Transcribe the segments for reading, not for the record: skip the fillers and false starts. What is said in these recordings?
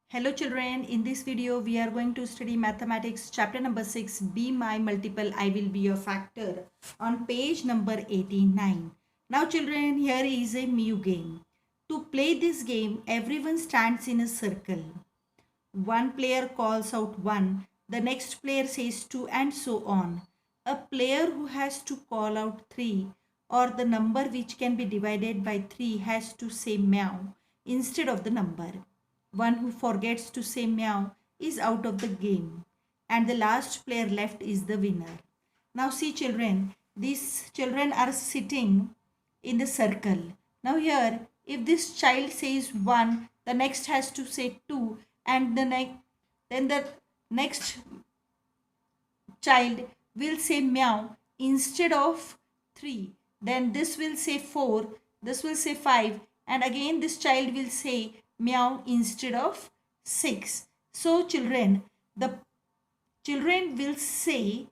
Hello children, in this video we are going to study mathematics chapter number 6, Be My Multiple, I Will Be Your Factor, on page number 89. Now children, here is a new game. To play this game, everyone stands in a circle. One player calls out 1, the next player says 2, and so on. A player who has to call out 3 or the number which can be divided by 3 has to say meow instead of the number. One who forgets to say meow is out of the game, and the last player left is the winner. Now see children, these children are sitting in the circle. Now here, if this child says 1, the next has to say 2, and then the next child will say meow instead of 3. Then this will say 4, this will say 5, and again this child will say meow instead of 6. So children, the children will say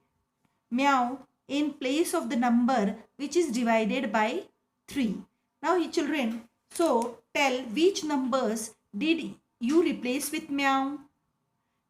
meow in place of the number which is divided by 3. Now children, so tell which numbers did you replace with meow?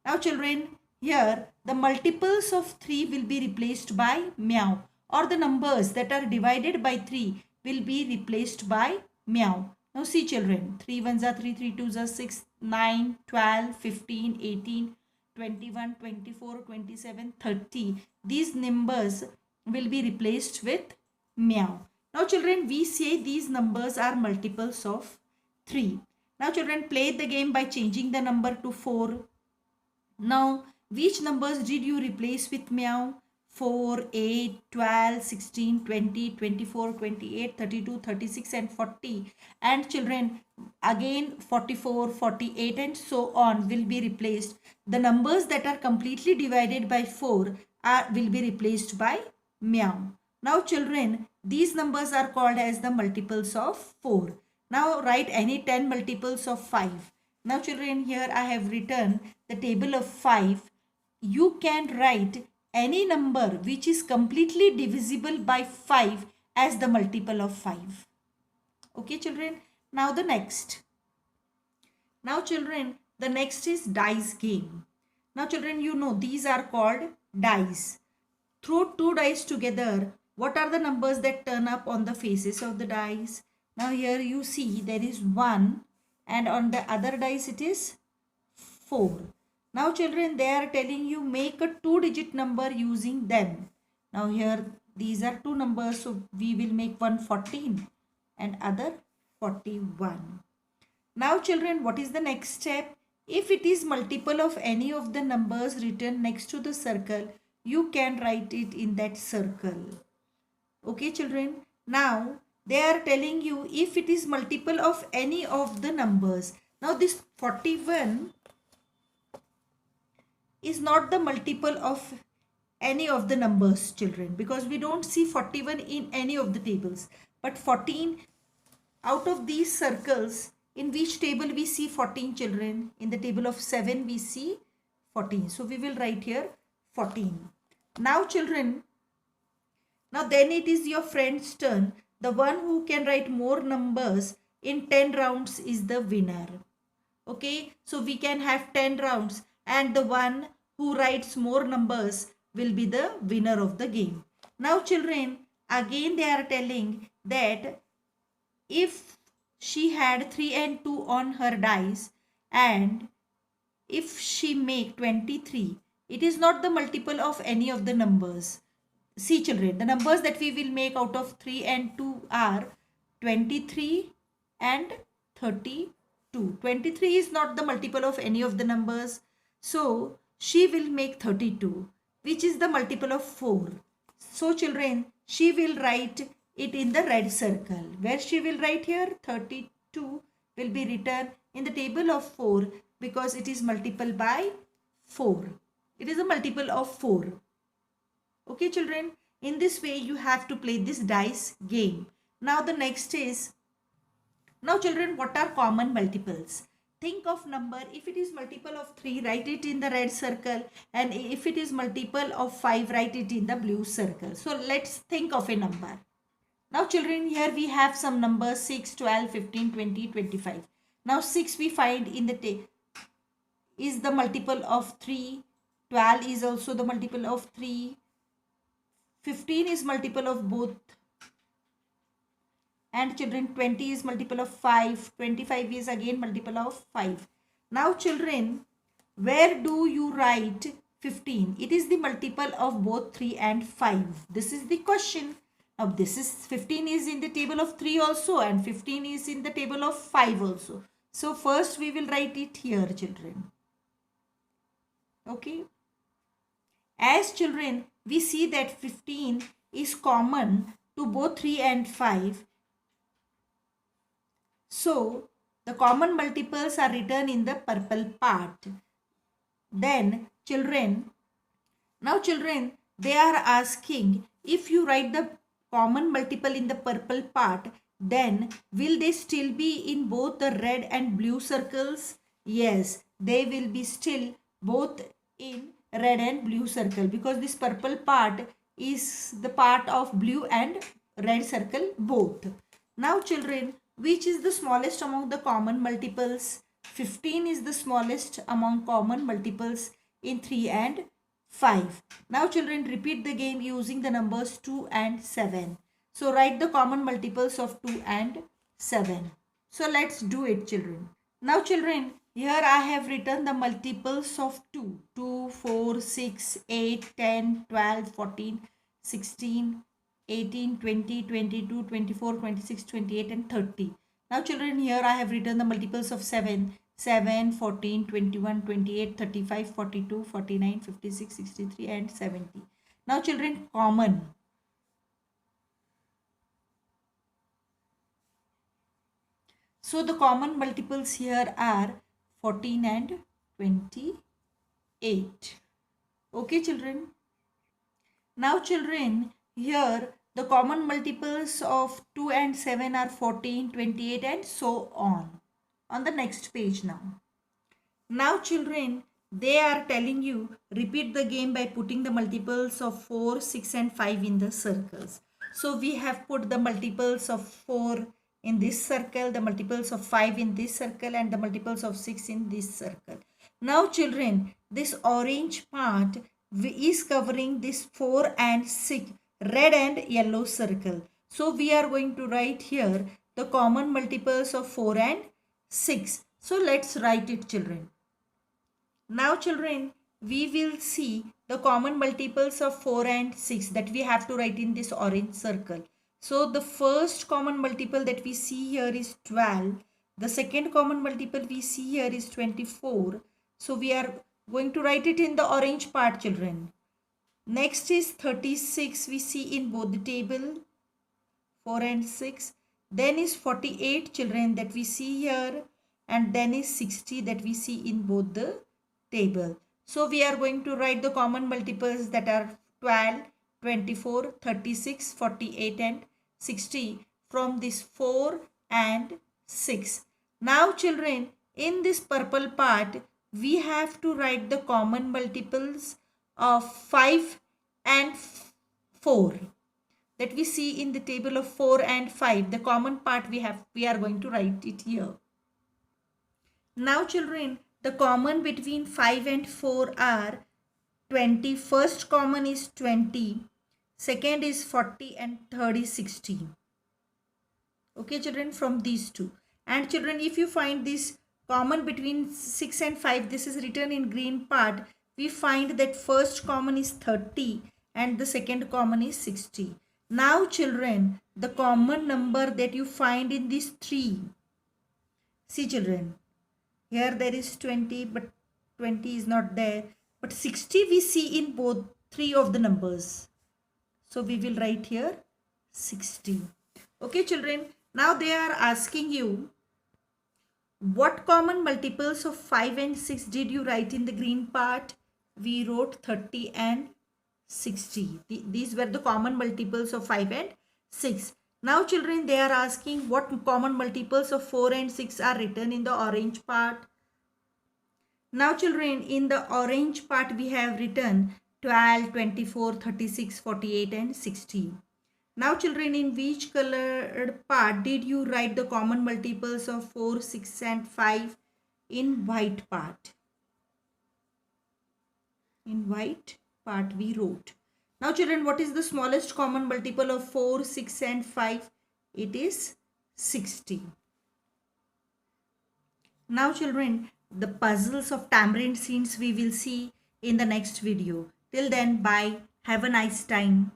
Now children, here the multiples of 3 will be replaced by meow, or the numbers that are divided by 3 will be replaced by meow. Now see children, 3 ones are 3, 3 twos are 6, 9, 12, 15, 18, 21, 24, 27, 30. These numbers will be replaced with meow. Now children, we say these numbers are multiples of 3. Now children, play the game by changing the number to 4. Now, which numbers did you replace with meow? 4, 8, 12, 16, 20, 24, 28, 32, 36 and 40. And children, again 44, 48 and so on will be replaced. The numbers that are completely divided by 4 will be replaced by meow. Now children, these numbers are called as the multiples of 4. Now write any 10 multiples of 5. Now children, here I have written the table of 5. You can write any number which is completely divisible by 5 as the multiple of 5. Okay children, now the next. Now children, the next is dice game. Now children, you know these are called dice. Throw two dice together. What are the numbers that turn up on the faces of the dice? Now here you see there is 1 and on the other dice it is 4. Now children, they are telling you make a 2-digit number using them. Now here these are two numbers, so we will make one 14 and other 41. Now children, what is the next step? If it is multiple of any of the numbers written next to the circle, you can write it in that circle. Okay children, now they are telling you if it is multiple of any of the numbers. Now this 41 is not the multiple of any of the numbers children, because we don't see 41 in any of the tables. But 14, out of these circles, in which table we see 14 children? In the table of 7 we see 14. So we will write here 14. Now children, now then it is your friend's turn. The one who can write more numbers in 10 rounds is the winner. Okay, so we can have 10 rounds and the one who writes more numbers will be the winner of the game. Now children, again they are telling that if she had 3 and 2 on her dice and if she make 23, it is not the multiple of any of the numbers. See children, the numbers that we will make out of 3 and 2 are 23 and 32. 23 is not the multiple of any of the numbers. So she will make 32, which is the multiple of 4. So children, she will write it in the red circle. Where she will write here 32 will be written in the table of 4 because it is multiple by 4. It is a multiple of 4. Okay children, in this way you have to play this dice game. Now the next is, now children, what are common multiples? Think of number. If it is multiple of 3, write it in the red circle, and if it is multiple of 5, write it in the blue circle. So let's think of a number. Now children, here we have some numbers 6, 12, 15, 20, 25. Now 6 we find in the is the multiple of 3. 12 is also the multiple of 3. 15 is multiple of both. And children, 20 is multiple of 5. 25 is again multiple of 5. Now children, where do you write 15? It is the multiple of both 3 and 5. This is the question. Now this is 15 is in the table of 3 also, and 15 is in the table of 5 also. So first we will write it here, children. Okay. As children, we see that 15 is common to both 3 and 5. So the common multiples are written in the purple part. Then children, now children, they are asking, if you write the common multiple in the purple part, then will they still be in both the red and blue circles? Yes, they will be still both in red and blue circle, because this purple part is the part of blue and red circle both. Now children, which is the smallest among the common multiples? 15 is the smallest among common multiples in 3 and 5. Now children, repeat the game using the numbers 2 and 7. So write the common multiples of 2 and 7. So let's do it, children. Now children, here I have written the multiples of 2. 2, 4, 6, 8, 10, 12, 14, 16, 18, 20, 22, 24, 26, 28 and 30. Now children, here I have written the multiples of 7. 7, 14, 21, 28, 35, 42, 49, 56, 63 and 70. Now children, common. So the common multiples here are 14 and 28. Okay children. Now children, here the common multiples of 2 and 7 are 14, 28 and so on. On the next page now. Now children, they are telling you repeat the game by putting the multiples of 4, 6 and 5 in the circles. So we have put the multiples of 4 in this circle, the multiples of 5 in this circle and the multiples of 6 in this circle. Now children, this orange part is covering this 4 and 6 red and yellow circle. So we are going to write here the common multiples of 4 and 6. So let's write it children. Now children, we will see the common multiples of 4 and 6 that we have to write in this orange circle. So the first common multiple that we see here is 12. The second common multiple we see here is 24. So we are going to write it in the orange part children. Next is 36 we see in both the table 4 and 6. Then is 48 children that we see here, and then is 60 that we see in both the table. So we are going to write the common multiples that are 12, 24, 36, 48 and 60 from this 4 and 6. Now children, in this purple part, we have to write the common multiples of 5 and 4. That we see in the table of 4 and 5. The common part we are going to write it here. Now children, the common between 5 and 4 are 20. First common is 20. Second is 40 and third is 60. Okay children, from these two. And children, if you find this common between 6 and 5, this is written in green part. We find that first common is 30 and the second common is 60. Now children, the common number that you find in these three. See children, here there is 20 but 20 is not there. But 60 we see in both three of the numbers. So we will write here 60. Okay children, now they are asking you what common multiples of 5 and 6 did you write in the green part? We wrote 30 and 60. These were the common multiples of 5 and 6. Now children, they are asking what common multiples of 4 and 6 are written in the orange part. Now children, in the orange part we have written 12, 24, 36, 48 and 60. Now children, in which colored part did you write the common multiples of 4, 6 and 5? In white part. In white part we wrote. Now children, what is the smallest common multiple of 4, 6 and 5? It is 60. Now children, the puzzles of tamarind seeds we will see in the next video. Till then, bye. Have a nice time.